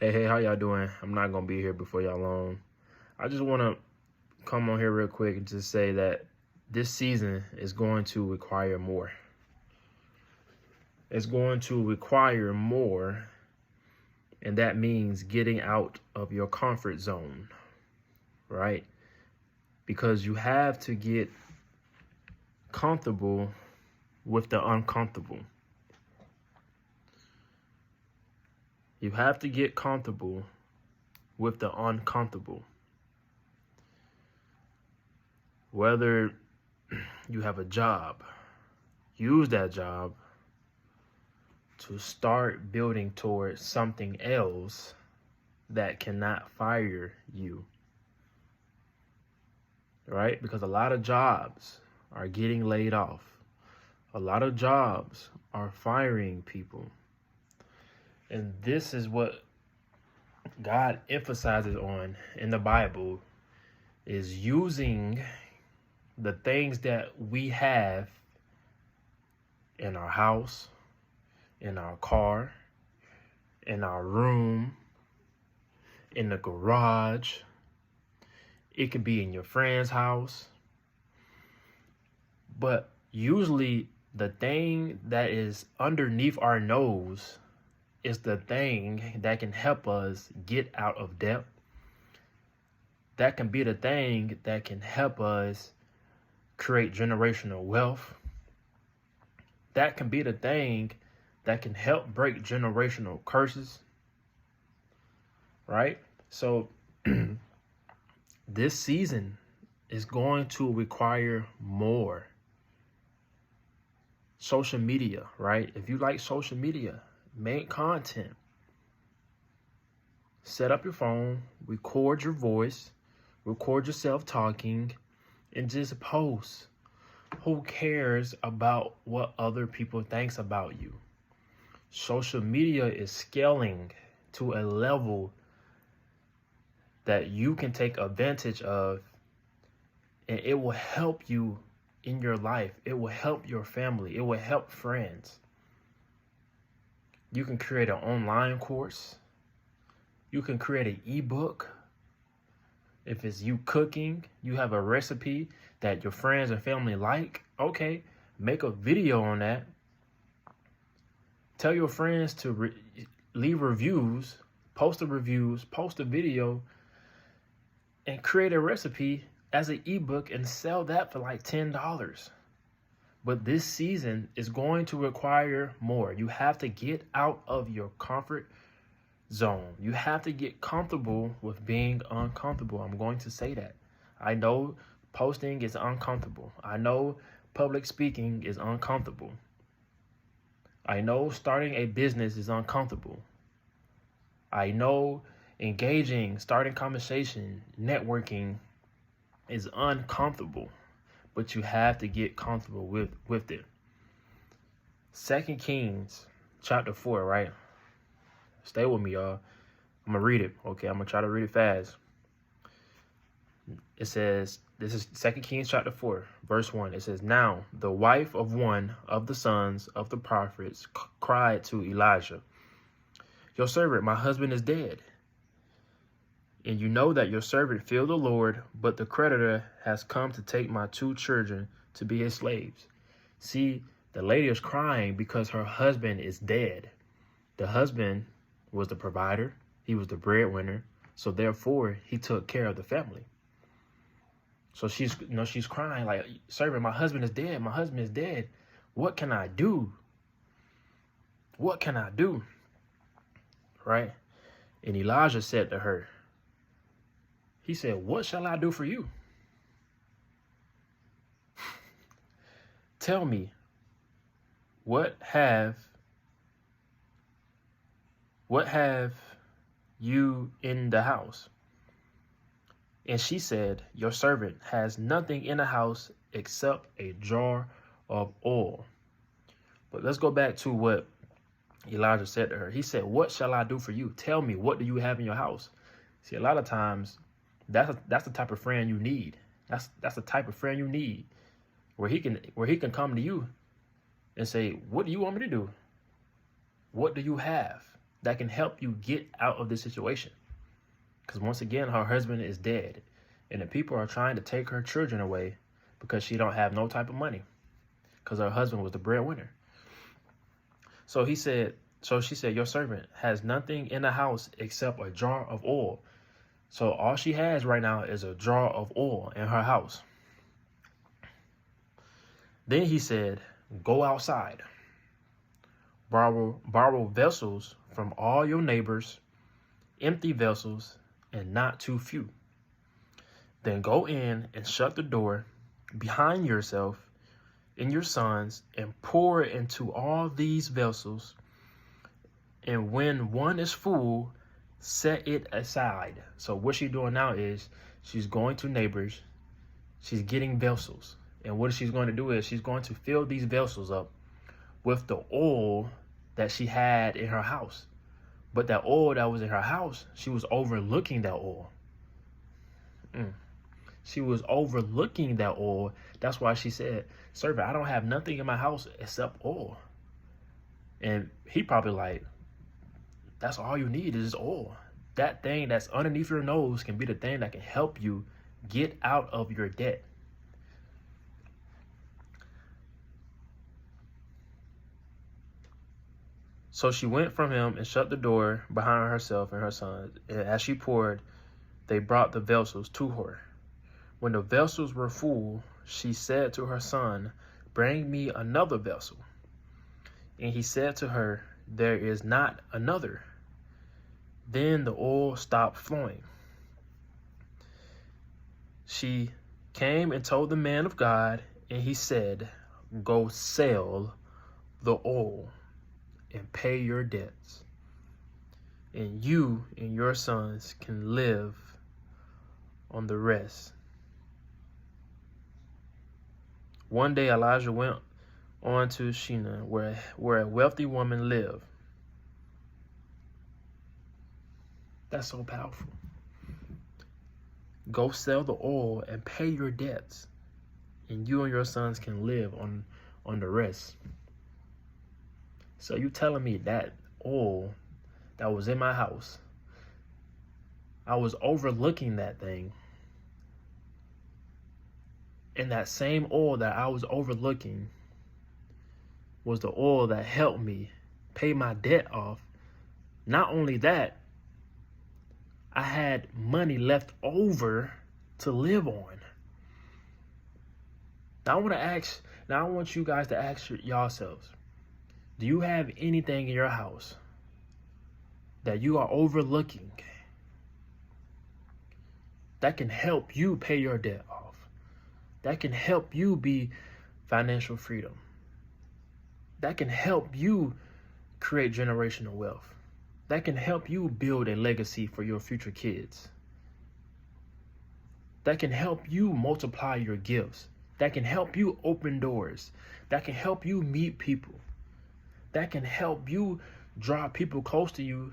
Hey, how y'all doing? I'm not gonna be here before y'all long. I just wanna come on here real quick and just say that this season is going to require more. It's going to require more, and that means getting out of your comfort zone, right? Because you have to get comfortable with the uncomfortable. You have to get comfortable with the uncomfortable. Whether you have a job, use that job to start building towards something else that cannot fire you, right? Because a lot of jobs are getting laid off. A lot of jobs are firing people. And this is what God emphasizes on in the Bible, is using the things that we have in our house, in our car, in our room, in the garage. It could be in your friend's house. But usually the thing that is underneath our nose is the thing that can help us get out of debt. That can be the thing that can help us create generational wealth. That can be the thing that can help break generational curses, right? So this season is going to require more. Social media, right? If you like social media, make content. Set up your phone, record your voice, record yourself talking, and just post. Who cares about what other people thinks about you? Social media is scaling to a level that you can take advantage of, and it will help you in your life. It will help your family. It will help friends. You can create an online course. You can create an ebook. If it's you cooking, you have a recipe that your friends and family like, okay, make a video on that. Tell your friends to leave reviews, post the reviews, post a video, and create a recipe as an ebook and sell that for like $10. But this season is going to require more. You have to get out of your comfort zone. You have to get comfortable with being uncomfortable. I'm going to say that. I know posting is uncomfortable. I know public speaking is uncomfortable. I know starting a business is uncomfortable. I know starting conversation, networking is uncomfortable, but you have to get comfortable with it. 2 Kings chapter 4, right? Stay with me, y'all. I'm going to read it, okay? I'm going to try to read it fast. It says, this is 2 Kings chapter 4, verse 1. It says, "Now the wife of one of the sons of the prophets cried to Elijah, 'Your servant, my husband, is dead. And you know that your servant feared the Lord, but the creditor has come to take my 2 children to be his slaves.'" See, the lady is crying because her husband is dead. The husband was the provider. He was the breadwinner. So therefore, he took care of the family. So she's crying like, "Servant, my husband is dead. My husband is dead. What can I do? What can I do?" Right? And Elijah said to her, he said, "What shall I do for you? Tell me, what have you in the house?" And she said, "Your servant has nothing in the house except a jar of oil." But let's go back to what Elijah said to her. He said, "What shall I do for you? Tell me, what do you have in your house?" See, a lot of times, that's the type of friend you need. That's the type of friend you need, where he can come to you and say, "What do you want me to do? What do you have?" that can help you get out of this situation. Because once again, her husband is dead, and the people are trying to take her children away because she don't have no type of money, because her husband was the breadwinner. So she said, your servant has nothing in the house except a jar of oil. So all she has right now is a jar of oil in her house. Then he said, go outside, borrow vessels from all your neighbors, empty vessels, and not too few. Then go in and shut the door behind yourself and your sons, and pour into all these vessels. And when one is full, set it aside. So what she's doing now is she's going to neighbors, she's getting vessels. And what she's going to do is she's going to fill these vessels up with the oil that she had in her house. But that oil that was in her house, she was overlooking that oil. She was overlooking that oil. That's why she said, servant, I don't have nothing in my house except oil. And he probably like, that's all you need is oil. That thing that's underneath your nose can be the thing that can help you get out of your debt. So she went from him and shut the door behind herself and her sons. And as she poured, they brought the vessels to her. When the vessels were full, she said to her son, bring me another vessel. And he said to her, there is not another. Then the oil stopped flowing. She came and told the man of God, and he said, go sell the oil and pay your debts, and you and your sons can live on the rest. One day Elijah went on to Shunem, where a wealthy woman lived. That's so powerful. Go sell the oil and pay your debts, and you and your sons can live on the rest. So you telling me that oil that was in my house, I was overlooking that thing, and that same oil that I was overlooking was the oil that helped me pay my debt off. Not only that, I had money left over to live on. Now I want you guys to ask yourselves, do you have anything in your house that you are overlooking that can help you pay your debt off? That can help you be financial freedom. That can help you create generational wealth. That can help you build a legacy for your future kids. That can help you multiply your gifts. That can help you open doors. That can help you meet people. That can help you draw people close to you.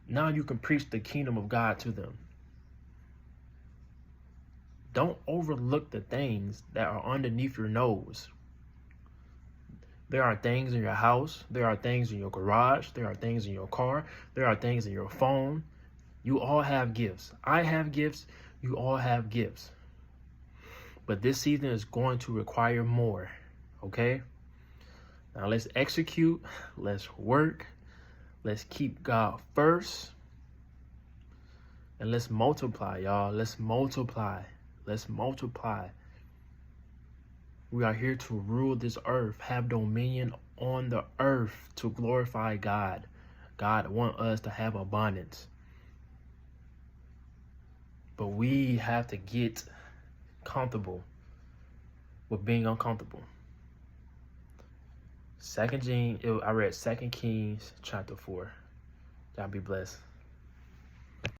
Now you can preach the kingdom of God to them. Don't overlook the things that are underneath your nose. There are things in your house. There are things in your garage. There are things in your car. There are things in your phone. You all have gifts. I have gifts. You all have gifts. But this season is going to require more, okay? Now let's execute. Let's work. Let's keep God first. And let's multiply, y'all. Let's multiply. Let's multiply. We are here to rule this earth, have dominion on the earth to glorify God. God wants us to have abundance. But we have to get comfortable with being uncomfortable. I read 2 Kings chapter 4. Y'all be blessed.